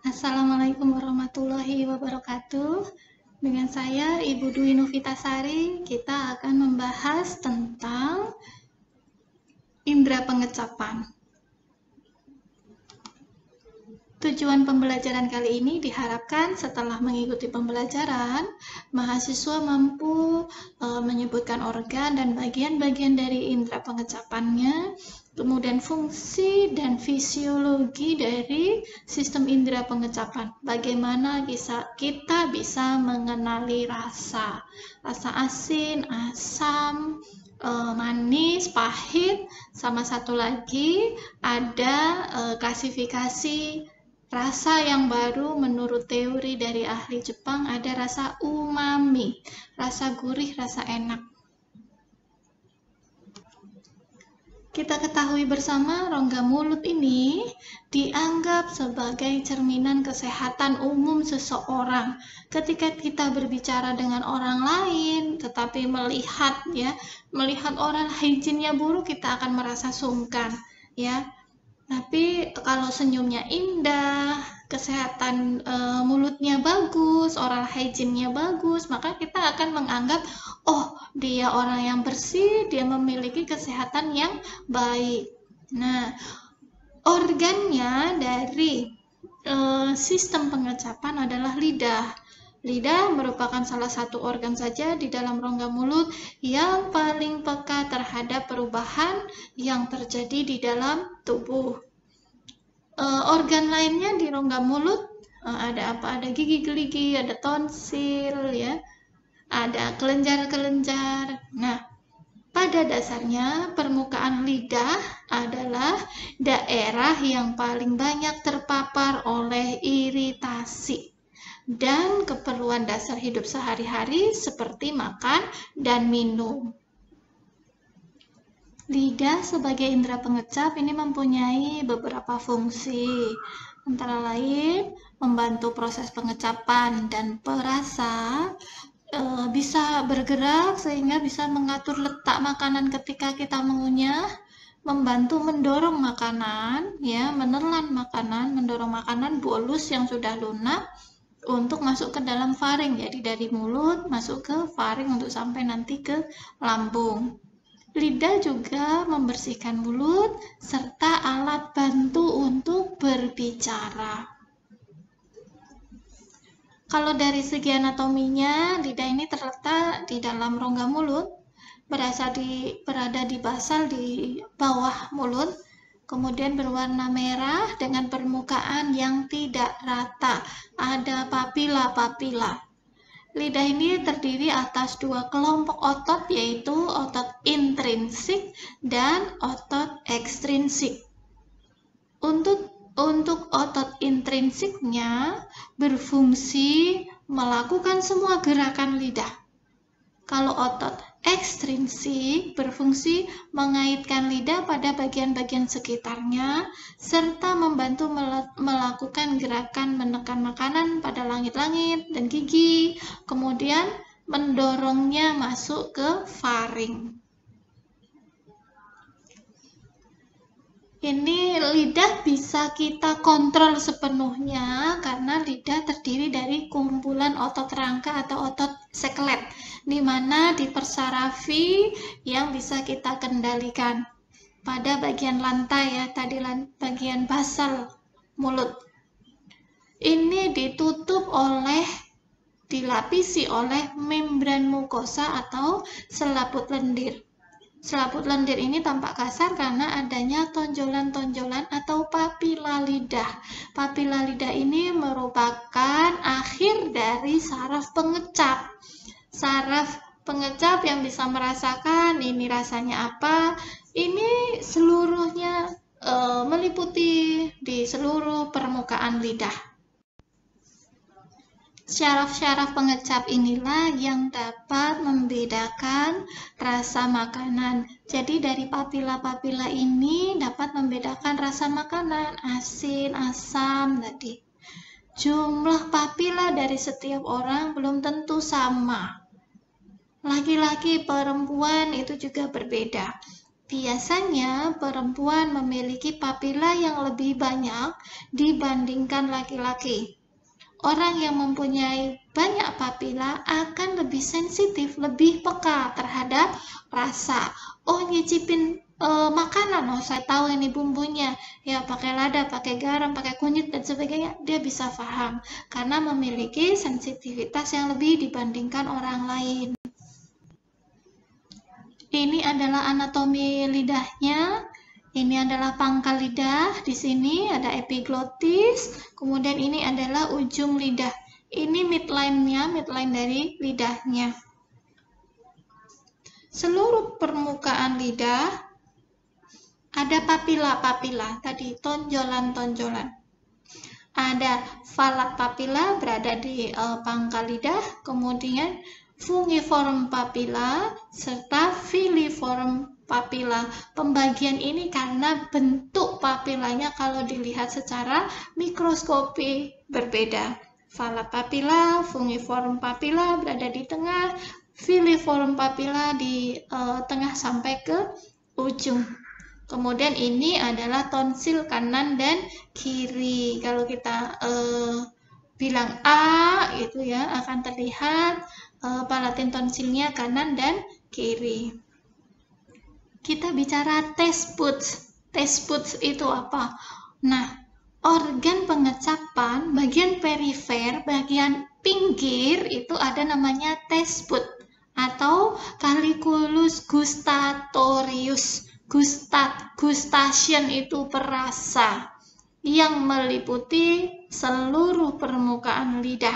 Assalamualaikum warahmatullahi wabarakatuh. Dengan saya Ibu Dwi Novitasari, kita akan membahas tentang indera pengecapan. Tujuan pembelajaran kali ini diharapkan setelah mengikuti pembelajaran, mahasiswa mampu menyebutkan organ dan bagian-bagian dari indera pengecapannya, kemudian fungsi dan fisiologi dari sistem indera pengecapan. Bagaimana kita bisa mengenali rasa asin, asam, manis, pahit, sama satu lagi ada klasifikasi rasa yang baru menurut teori dari ahli Jepang, ada rasa umami, rasa gurih, rasa enak. Kita ketahui bersama rongga mulut ini dianggap sebagai cerminan kesehatan umum seseorang. Ketika kita berbicara dengan orang lain, tetapi melihat orang hygiene-nya buruk, kita akan merasa sungkan, ya. Tapi kalau senyumnya indah, kesehatan mulutnya bagus, oral hygiene-nya bagus, maka kita akan menganggap, oh, dia orang yang bersih, dia memiliki kesehatan yang baik. Nah, organnya dari sistem pengecapan adalah lidah. Lidah merupakan salah satu organ saja di dalam rongga mulut yang paling peka terhadap perubahan yang terjadi di dalam tubuh. Organ lainnya di rongga mulut ada apa? Ada gigi gerigi, ada tonsil, ya, ada kelenjar-kelenjar. Nah, pada dasarnya permukaan lidah adalah daerah yang paling banyak terpapar oleh iritasi dan keperluan dasar hidup sehari-hari seperti makan dan minum. Lidah sebagai indera pengecap ini mempunyai beberapa fungsi, antara lain membantu proses pengecapan dan perasa, bisa bergerak sehingga bisa mengatur letak makanan ketika kita mengunyah, membantu mendorong makanan, ya, menelan makanan, mendorong makanan bolus yang sudah lunak untuk masuk ke dalam faring, jadi dari mulut masuk ke faring untuk sampai nanti ke lambung. Lidah juga membersihkan mulut serta alat bantu untuk berbicara. Kalau dari segi anatominya, lidah ini terletak di dalam rongga mulut, berada di basal di bawah mulut, kemudian berwarna merah dengan permukaan yang tidak rata, ada papila-papila. Lidah ini terdiri atas dua kelompok otot, yaitu otot intrinsik dan otot ekstrinsik. Untuk otot intrinsiknya berfungsi melakukan semua gerakan lidah. Kalau otot ekstrinsik berfungsi mengaitkan lidah pada bagian-bagian sekitarnya serta membantu melakukan gerakan menekan makanan pada langit-langit dan gigi, kemudian mendorongnya masuk ke faring. Ini lidah bisa kita kontrol sepenuhnya karena lidah terdiri dari kumpulan otot rangka atau otot skelet, di mana dipersarafi yang bisa kita kendalikan pada bagian lantai, ya, tadi bagian basal mulut. Ini dilapisi oleh membran mukosa atau selaput lendir. Selaput lendir ini tampak kasar karena adanya tonjolan-tonjolan atau papila lidah. Papila lidah ini merupakan akhir dari saraf pengecap. Saraf pengecap yang bisa merasakan ini rasanya apa, ini seluruhnya meliputi di seluruh permukaan lidah. Syaraf-syaraf pengecap inilah yang dapat membedakan rasa makanan. Jadi dari papila-papila ini dapat membedakan rasa makanan, asin, asam tadi. Jumlah papila dari setiap orang belum tentu sama. Laki-laki, perempuan itu juga berbeda. Biasanya perempuan memiliki papila yang lebih banyak dibandingkan laki-laki. Orang yang mempunyai banyak papila akan lebih sensitif, lebih peka terhadap rasa. Oh, nyicipin makanan, oh saya tahu ini bumbunya, ya pakai lada, pakai garam, pakai kunyit dan sebagainya, dia bisa paham karena memiliki sensitivitas yang lebih dibandingkan orang lain. Ini adalah anatomi lidahnya. Ini adalah pangkal lidah. Di sini ada epiglottis. Kemudian ini adalah ujung lidah. Ini midline-nya, midline dari lidahnya. Seluruh permukaan lidah ada papila-papila. Tadi tonjolan-tonjolan. Ada falat papila berada di pangkal lidah. Kemudian fungiform papila serta filiform papila. Pembagian ini karena bentuk papilanya kalau dilihat secara mikroskopi berbeda. Falat papila, fungiform papila berada di tengah, filiform papila di tengah sampai ke ujung. Kemudian ini adalah tonsil kanan dan kiri. Kalau kita bilang A itu ya akan terlihat palatin tonsilnya kanan dan kiri. Kita bicara taste buds. Taste buds itu apa? Nah, organ pengecapan bagian perifer, bagian pinggir itu ada namanya taste bud atau caliculus gustatorius. Gustation itu perasa yang meliputi seluruh permukaan lidah.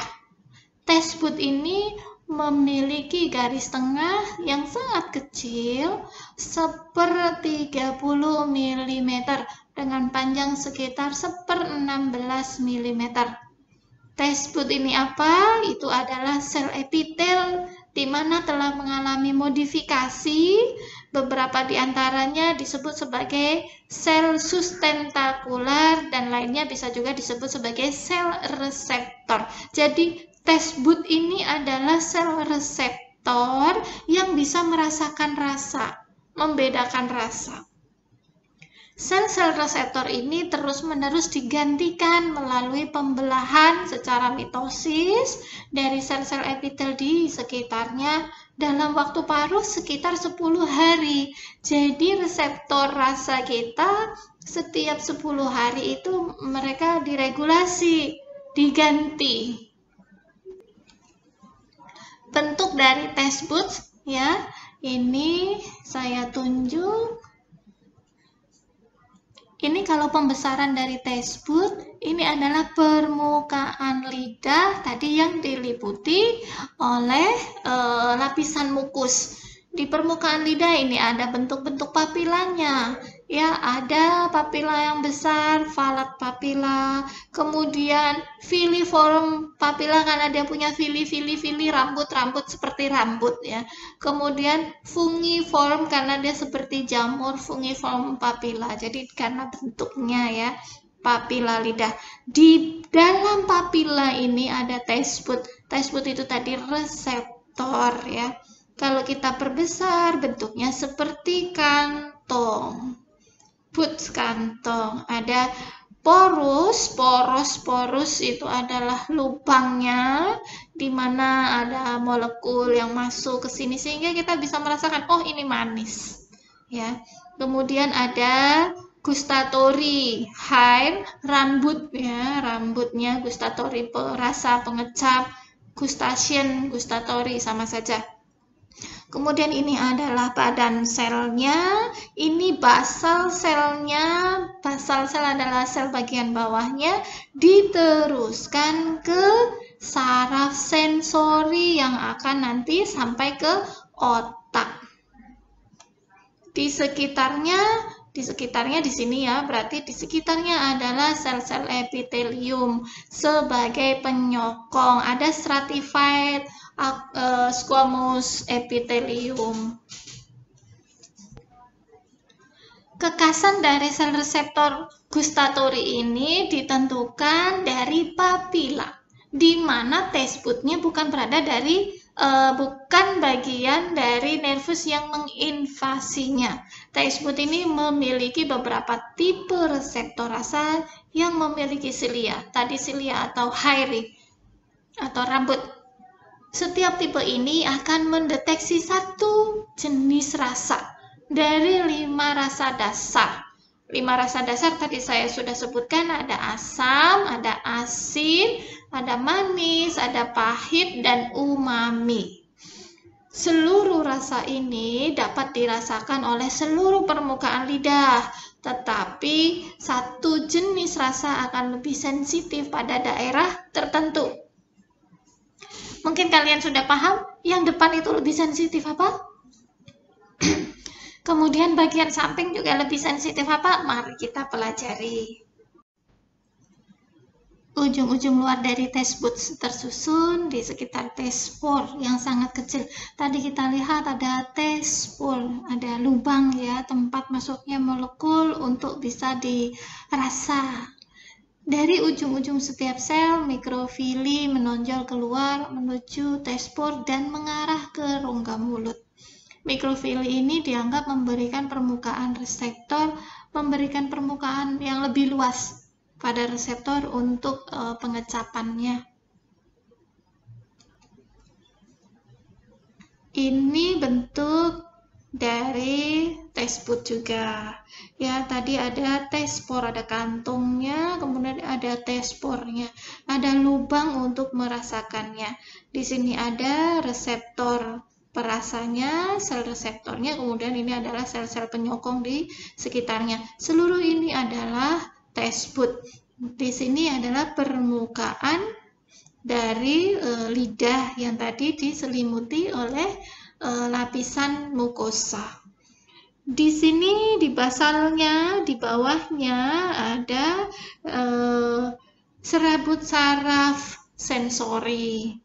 Taste bud ini memiliki garis tengah yang sangat kecil, 1/30 mm dengan panjang sekitar 1/16 mm. Taste bud ini apa? Itu adalah sel epitel di mana telah mengalami modifikasi. Beberapa di antaranya disebut sebagai sel sustentakular dan lainnya bisa juga disebut sebagai sel reseptor. Jadi taste bud ini adalah sel reseptor yang bisa merasakan rasa, membedakan rasa. Sel-sel reseptor ini terus-menerus digantikan melalui pembelahan secara mitosis dari sel-sel epitel di sekitarnya dalam waktu paruh sekitar 10 hari. Jadi reseptor rasa kita setiap 10 hari itu mereka diregulasi, diganti. Bentuk dari taste buds ya, ini saya tunjuk. Ini kalau pembesaran dari taste bud, ini adalah permukaan lidah tadi yang diliputi oleh lapisan mukus. Di permukaan lidah ini ada bentuk-bentuk papilanya. Ya, ada papila yang besar, falat papila, kemudian filiform papila karena dia punya fili, rambut seperti rambut ya. Kemudian fungiform karena dia seperti jamur, fungiform papila. Jadi karena bentuknya ya, papila lidah. Di dalam papila ini ada taste bud. Taste bud itu tadi reseptor ya. Kalau kita perbesar bentuknya seperti kantong. Buds kantong, ada porus itu adalah lubangnya di mana ada molekul yang masuk ke sini sehingga kita bisa merasakan oh ini manis ya. Kemudian ada gustatory, hair, rambut ya, rambutnya gustatory, rasa pengecap, gustation, gustatory sama saja. Kemudian ini adalah badan selnya, ini basal selnya, basal sel adalah sel bagian bawahnya, diteruskan ke saraf sensori yang akan nanti sampai ke otak. Di sekitarnya di sini ya, berarti di sekitarnya adalah sel-sel epitelium sebagai penyokong, ada stratified squamous epithelium. Kekasan dari sel reseptor gustatory ini ditentukan dari papila, di mana taste budnya bukan berada dari bukan bagian dari nervus yang menginvasinya. Taste bud ini memiliki beberapa tipe reseptor rasa yang memiliki silia. Tadi silia atau hair atau rambut. Setiap tipe ini akan mendeteksi satu jenis rasa dari 5 rasa dasar. 5 rasa dasar tadi saya sudah sebutkan, ada asam, ada asin, ada manis, ada pahit, dan umami. Seluruh rasa ini dapat dirasakan oleh seluruh permukaan lidah, tetapi satu jenis rasa akan lebih sensitif pada daerah tertentu. Mungkin kalian sudah paham, yang depan itu lebih sensitif apa? Kemudian bagian samping juga lebih sensitif apa? Mari kita pelajari. Ujung-ujung luar dari taste bud tersusun di sekitar taste pore yang sangat kecil. Tadi kita lihat ada taste pore, ada lubang ya, tempat masuknya molekul untuk bisa dirasa. Dari ujung-ujung setiap sel, mikrofili menonjol keluar menuju taste pore dan mengarah ke rongga mulut. Mikrofili ini dianggap memberikan permukaan reseptor, memberikan permukaan yang lebih luas pada reseptor untuk pengecapannya. Ini bentuk dari taste bud juga. Ya, tadi ada taste pore, ada kantongnya, kemudian ada taste pore-nya. Ada lubang untuk merasakannya. Di sini ada reseptor perasanya, sel reseptornya, kemudian ini adalah sel-sel penyokong di sekitarnya. Seluruh ini adalah taste bud. Di sini adalah permukaan dari lidah yang tadi diselimuti oleh lapisan mukosa. Di sini di basalnya, di bawahnya ada serabut saraf sensori.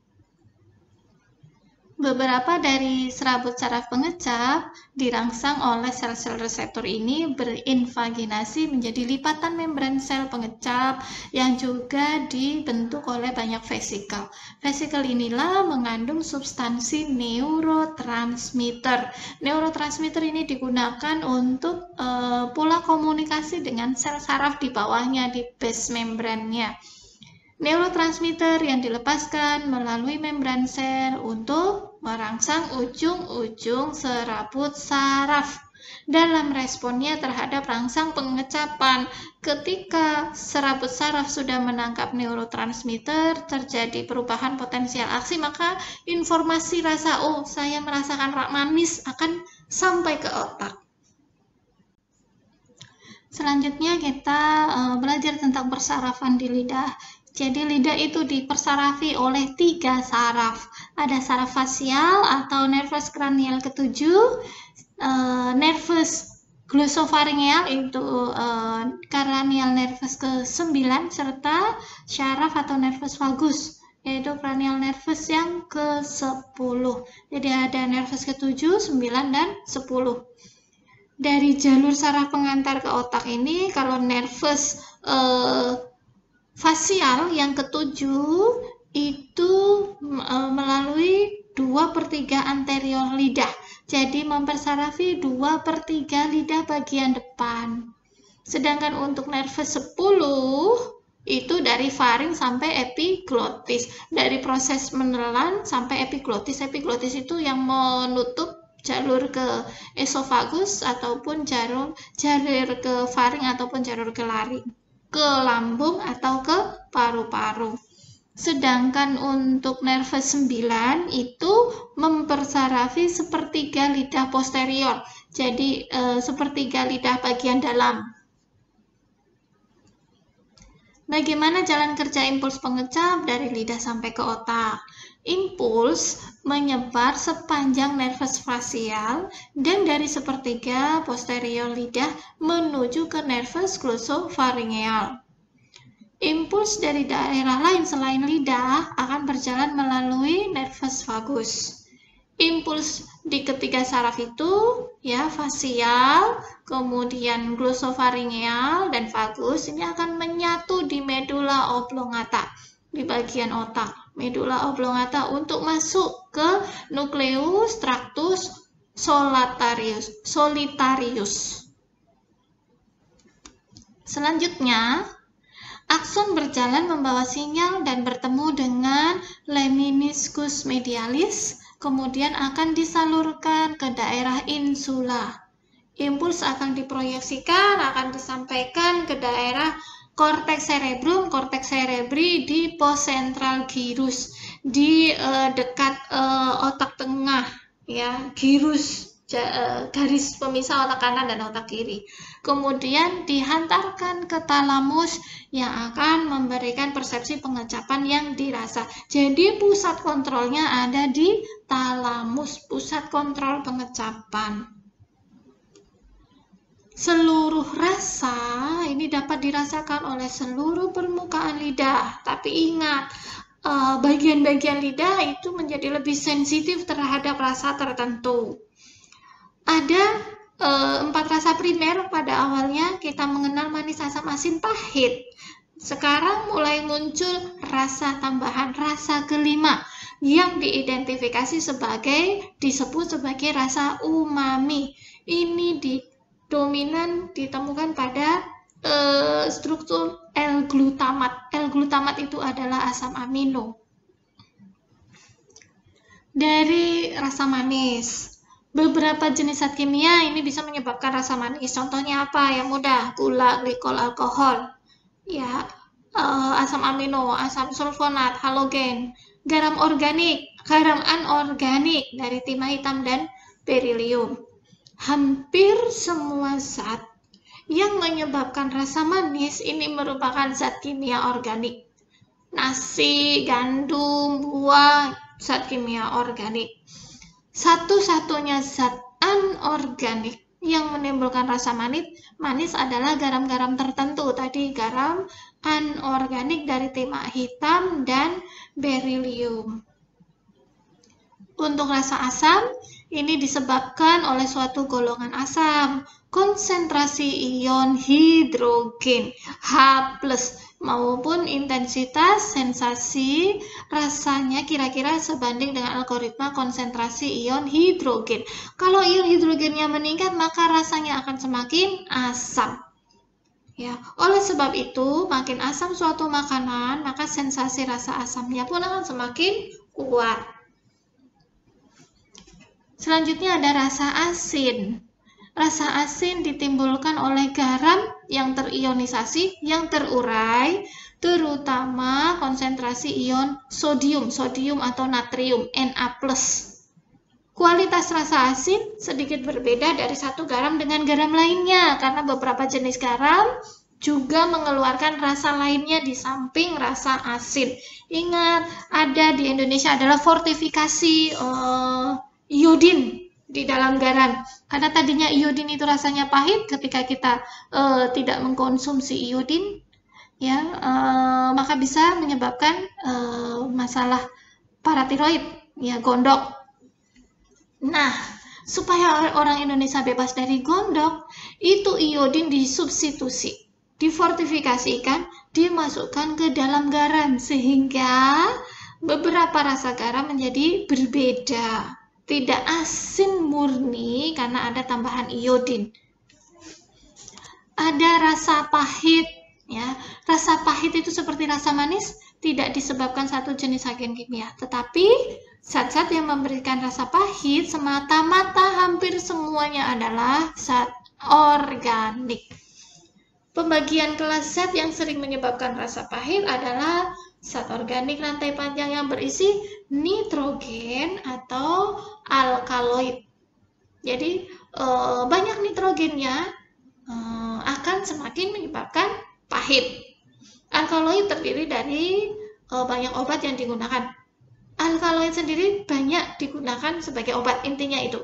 Beberapa dari serabut saraf pengecap dirangsang oleh sel-sel reseptor ini berinvaginasi menjadi lipatan membran sel pengecap yang juga dibentuk oleh banyak vesikel. Vesikel inilah mengandung substansi neurotransmitter. Neurotransmitter ini digunakan untuk pola komunikasi dengan sel saraf di bawahnya, di base membrannya. Neurotransmitter yang dilepaskan melalui membran sel untuk merangsang ujung-ujung serabut saraf dalam responnya terhadap rangsang pengecapan. Ketika serabut saraf sudah menangkap neurotransmitter, terjadi perubahan potensial aksi, maka informasi rasa, oh saya merasakan manis, akan sampai ke otak. Selanjutnya kita belajar tentang persarafan di lidah. Jadi lidah itu dipersarafi oleh 3 saraf. Ada saraf fasial atau nervus cranial ke-7, nervus glosopharyngeal itu cranial nervus ke-9, serta syaraf atau nervus vagus yaitu cranial nervus yang ke-10. Jadi ada nervus ke-7, 9, dan 10. Dari jalur saraf pengantar ke otak ini, kalau nervus fasial yang ke-7 itu melalui 2/3 anterior lidah. Jadi mempersarafi 2/3 lidah bagian depan. Sedangkan untuk nervus 10 itu dari faring sampai epiglotis. Dari proses menelan sampai epiglotis. Epiglotis itu yang menutup jalur ke esofagus ataupun jalur ke faring ataupun jalur ke laring, ke lambung atau ke paru-paru. Sedangkan untuk nervus 9 itu mempersarafi 1/3 lidah posterior, jadi 1/3 lidah bagian dalam. Bagaimana jalan kerja impuls pengecap dari lidah sampai ke otak? Impuls menyebar sepanjang nervus fasial dan dari 1/3 posterior lidah menuju ke nervus glosopharyngeal. Impuls dari daerah lain selain lidah akan berjalan melalui nervus vagus. Impuls di ketiga saraf itu ya fasial, kemudian glosopharyngeal dan vagus ini akan menyatu di medula oblongata di bagian otak. Medula oblongata untuk masuk ke nukleus tractus solitarius. Selanjutnya, akson berjalan membawa sinyal dan bertemu dengan lemniscus medialis, kemudian akan disalurkan ke daerah insula. Impuls akan diproyeksikan, akan disampaikan ke daerah korteks cerebrum, korteks cerebri di poscentral gyrus, di dekat otak tengah, ya, gyrus, garis pemisah otak kanan dan otak kiri. Kemudian dihantarkan ke talamus yang akan memberikan persepsi pengecapan yang dirasa. Jadi pusat kontrolnya ada di talamus, pusat kontrol pengecapan. Seluruh rasa ini dapat dirasakan oleh seluruh permukaan lidah. Tapi ingat, bagian-bagian lidah itu menjadi lebih sensitif terhadap rasa tertentu. Ada 4 rasa primer. Pada awalnya kita mengenal manis, asam, asin, pahit. Sekarang mulai muncul rasa tambahan, rasa kelima yang diidentifikasi disebut sebagai rasa umami. Ini dominan ditemukan pada struktur L-glutamat. L-glutamat itu adalah asam amino. Dari rasa manis, beberapa jenis zat kimia ini bisa menyebabkan rasa manis. Contohnya apa? Yang mudah, gula, glikol, alkohol, ya, asam amino, asam sulfonat, halogen, garam organik, garam anorganik dari timah hitam dan berilium. Hampir semua zat yang menyebabkan rasa manis ini merupakan zat kimia organik. Nasi, gandum, buah, zat kimia organik. Satu-satunya zat anorganik yang menimbulkan rasa manis adalah garam-garam tertentu. Tadi garam anorganik dari timah hitam dan berilium. Untuk rasa asam, ini disebabkan oleh suatu golongan asam, konsentrasi ion hidrogen H+, maupun intensitas sensasi rasanya kira-kira sebanding dengan algoritma konsentrasi ion hidrogen. Kalau ion hidrogennya meningkat, maka rasanya akan semakin asam. Ya, oleh sebab itu, makin asam suatu makanan, maka sensasi rasa asamnya pun akan semakin kuat. Selanjutnya ada rasa asin. Rasa asin ditimbulkan oleh garam yang terionisasi, yang terurai, terutama konsentrasi ion sodium atau natrium, Na+. Kualitas rasa asin sedikit berbeda dari satu garam dengan garam lainnya, karena beberapa jenis garam juga mengeluarkan rasa lainnya di samping rasa asin. Ingat, ada di Indonesia adalah fortifikasi iodin di dalam garam, karena tadinya iodin itu rasanya pahit. Ketika kita tidak mengkonsumsi iodin, ya, maka bisa menyebabkan masalah paratiroid, ya, gondok. Nah, supaya orang Indonesia bebas dari gondok, itu iodin disubstitusi, difortifikasikan, dimasukkan ke dalam garam, sehingga beberapa rasa garam menjadi berbeda. Tidak asin murni karena ada tambahan iodin. Ada rasa pahit, ya. Rasa pahit itu seperti rasa manis, tidak disebabkan satu jenis agen kimia, tetapi zat-zat yang memberikan rasa pahit semata-mata hampir semuanya adalah zat organik. Pembagian kelas zat yang sering menyebabkan rasa pahit adalah zat organik rantai panjang yang berisi nitrogen atau alkaloid. Jadi banyak nitrogennya akan semakin menyebabkan pahit. Alkaloid terdiri dari banyak obat yang digunakan. Alkaloid sendiri banyak digunakan sebagai obat, intinya itu.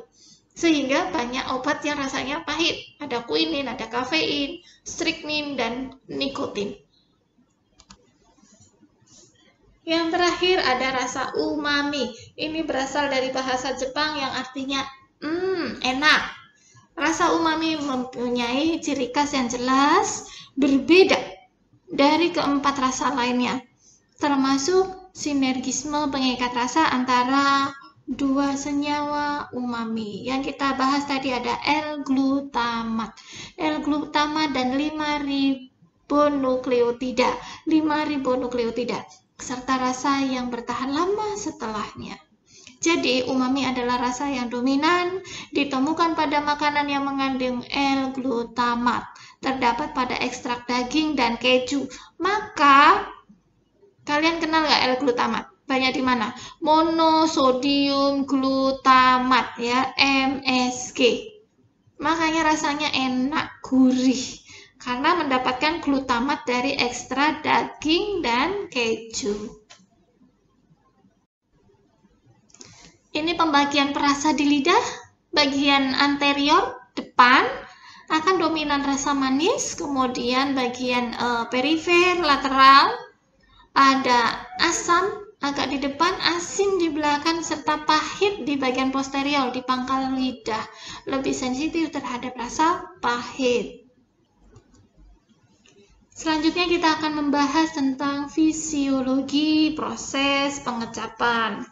Sehingga banyak obat yang rasanya pahit. Ada quinin, ada kafein, strychnine, dan nikotin. Yang terakhir ada rasa umami. Ini berasal dari bahasa Jepang yang artinya enak. Rasa umami mempunyai ciri khas yang jelas, berbeda dari keempat rasa lainnya, termasuk sinergisme pengikat rasa antara dua senyawa umami. Yang kita bahas tadi ada L-glutamat. L-glutamat dan 5 ribonukleotida. 5 ribonukleotida. Serta rasa yang bertahan lama setelahnya. Jadi, umami adalah rasa yang dominan, ditemukan pada makanan yang mengandung L-glutamat. Terdapat pada ekstrak daging dan keju. Maka, kalian kenal nggak L-glutamat? Banyak di mana? Monosodium glutamat, ya, MSG. Makanya rasanya enak, gurih. Karena mendapatkan glutamat dari ekstrak daging dan keju. Ini pembagian perasa di lidah. Bagian anterior, depan, akan dominan rasa manis. Kemudian bagian perifer, lateral, ada asam agak di depan, asin di belakang, serta pahit di bagian posterior, di pangkal lidah. Lebih sensitif terhadap rasa pahit. Selanjutnya kita akan membahas tentang fisiologi proses pengecapan.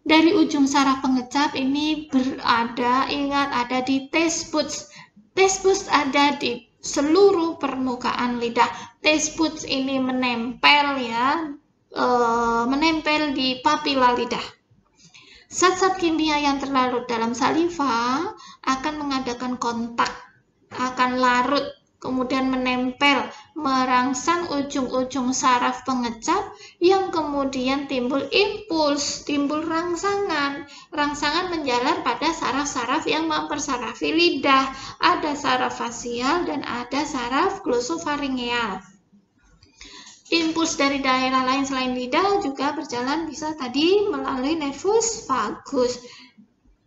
Dari ujung saraf pengecap ini berada, ingat, ada di taste buds. Taste buds ada di seluruh permukaan lidah. Taste buds ini menempel, ya, menempel di papila lidah. Zat-zat kimia yang terlarut dalam saliva akan mengadakan kontak, akan larut, kemudian menempel, merangsang ujung-ujung saraf pengecap yang kemudian timbul impuls, timbul rangsangan. Rangsangan menjalar pada saraf-saraf yang mempersarafi lidah. Ada saraf fasial dan ada saraf glosofaringeal. Impuls dari daerah lain selain lidah juga berjalan bisa tadi melalui nervus vagus.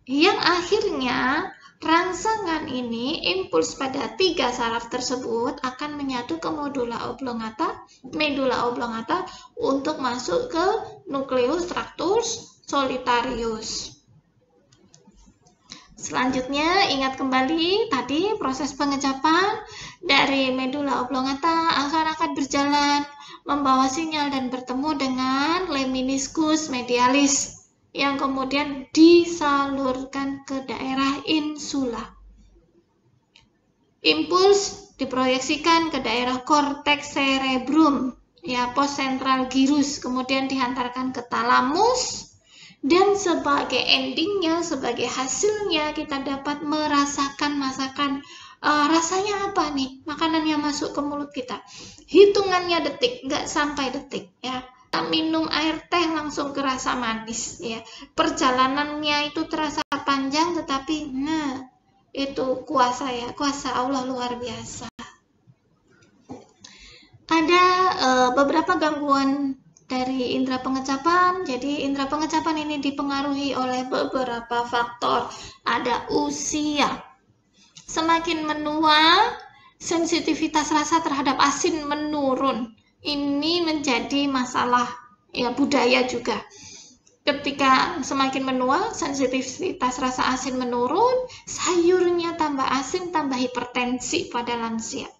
Yang akhirnya rangsangan ini, impuls pada 3 saraf tersebut akan menyatu ke medulla oblongata untuk masuk ke nucleus tractus solitarius. Selanjutnya, ingat kembali tadi proses pengecapan dari medulla oblongata akan berjalan membawa sinyal dan bertemu dengan lemniscus medialis yang kemudian disalurkan ke daerah insula. Impuls diproyeksikan ke daerah korteks cerebrum, ya, postcentral gyrus, kemudian dihantarkan ke talamus, dan sebagai endingnya, sebagai hasilnya kita dapat merasakan masakan. Rasanya apa nih makanan yang masuk ke mulut kita? Hitungannya detik, nggak sampai detik, ya. Minum air teh langsung kerasa manis, ya. Perjalanannya itu terasa panjang, tetapi itu kuasa, ya, kuasa Allah luar biasa. Ada beberapa gangguan dari indera pengecapan. Jadi indera pengecapan ini dipengaruhi oleh beberapa faktor. Ada usia. Semakin menua, sensitivitas rasa terhadap asin menurun. Ini menjadi masalah, ya, budaya juga. Ketika semakin menua, sensitivitas rasa asin menurun, sayurnya tambah asin, tambah hipertensi pada lansia.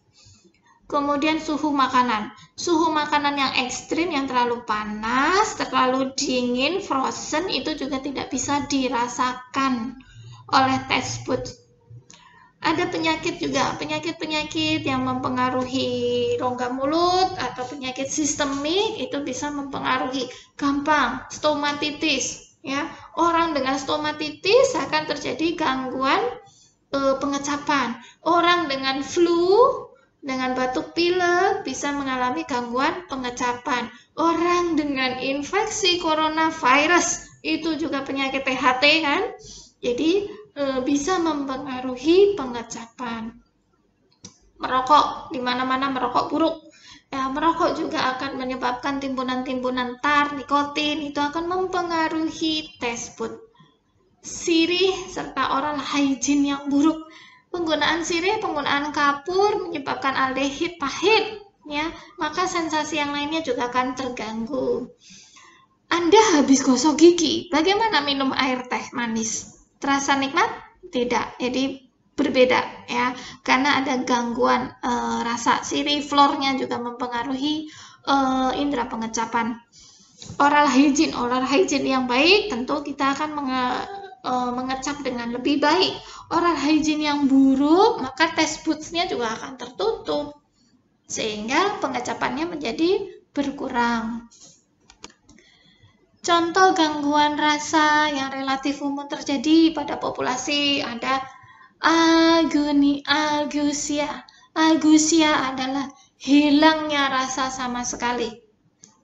Kemudian suhu makanan. Suhu makanan yang ekstrim, yang terlalu panas, terlalu dingin, frozen, itu juga tidak bisa dirasakan oleh taste buds. Ada penyakit juga, penyakit-penyakit yang mempengaruhi rongga mulut atau penyakit sistemik itu bisa mempengaruhi. Gampang, stomatitis, ya. Orang dengan stomatitis akan terjadi gangguan pengecapan. Orang dengan flu, dengan batuk pilek bisa mengalami gangguan pengecapan. Orang dengan infeksi coronavirus itu juga penyakit THT, kan? Jadi bisa mempengaruhi pengecapan. Merokok, di mana-mana merokok buruk. Ya, merokok juga akan menyebabkan timbunan-timbunan tar, nikotin, itu akan mempengaruhi taste bud. Sirih serta oral hygiene yang buruk. Penggunaan sirih, penggunaan kapur menyebabkan aldehid pahit, ya. Maka sensasi yang lainnya juga akan terganggu. Anda habis gosok gigi, bagaimana minum air teh manis? Terasa nikmat? Tidak. Jadi berbeda, ya, karena ada gangguan rasa. Sirih, flornya juga mempengaruhi indera pengecapan. Oral hygiene yang baik tentu kita akan mengecap dengan lebih baik. Oral hygiene yang buruk, maka taste buds-nya juga akan tertutup, sehingga pengecapannya menjadi berkurang. Contoh gangguan rasa yang relatif umum terjadi pada populasi ada agusia. Agusia adalah hilangnya rasa sama sekali.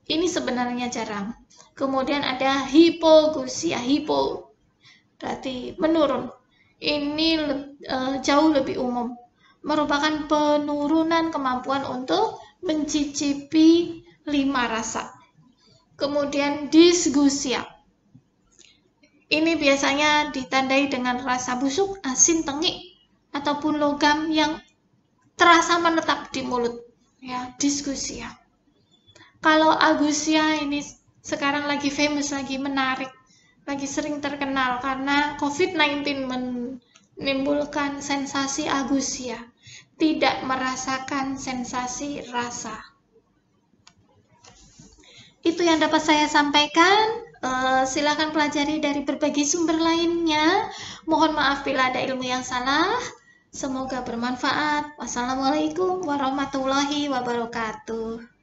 Ini sebenarnya jarang. Kemudian ada hipogusia, hipo berarti menurun. Ini jauh lebih umum. Merupakan penurunan kemampuan untuk mencicipi 5 rasa. Kemudian dysgeusia. Ini biasanya ditandai dengan rasa busuk, asin, tengik, ataupun logam yang terasa menetap di mulut. Ya, dysgeusia. Kalau agusia ini sekarang lagi famous, lagi menarik, lagi sering terkenal karena COVID-19 menimbulkan sensasi agusia, tidak merasakan sensasi rasa. Itu yang dapat saya sampaikan. Silakan pelajari dari berbagai sumber lainnya. Mohon maaf bila ada ilmu yang salah. Semoga bermanfaat. Wassalamualaikum warahmatullahi wabarakatuh.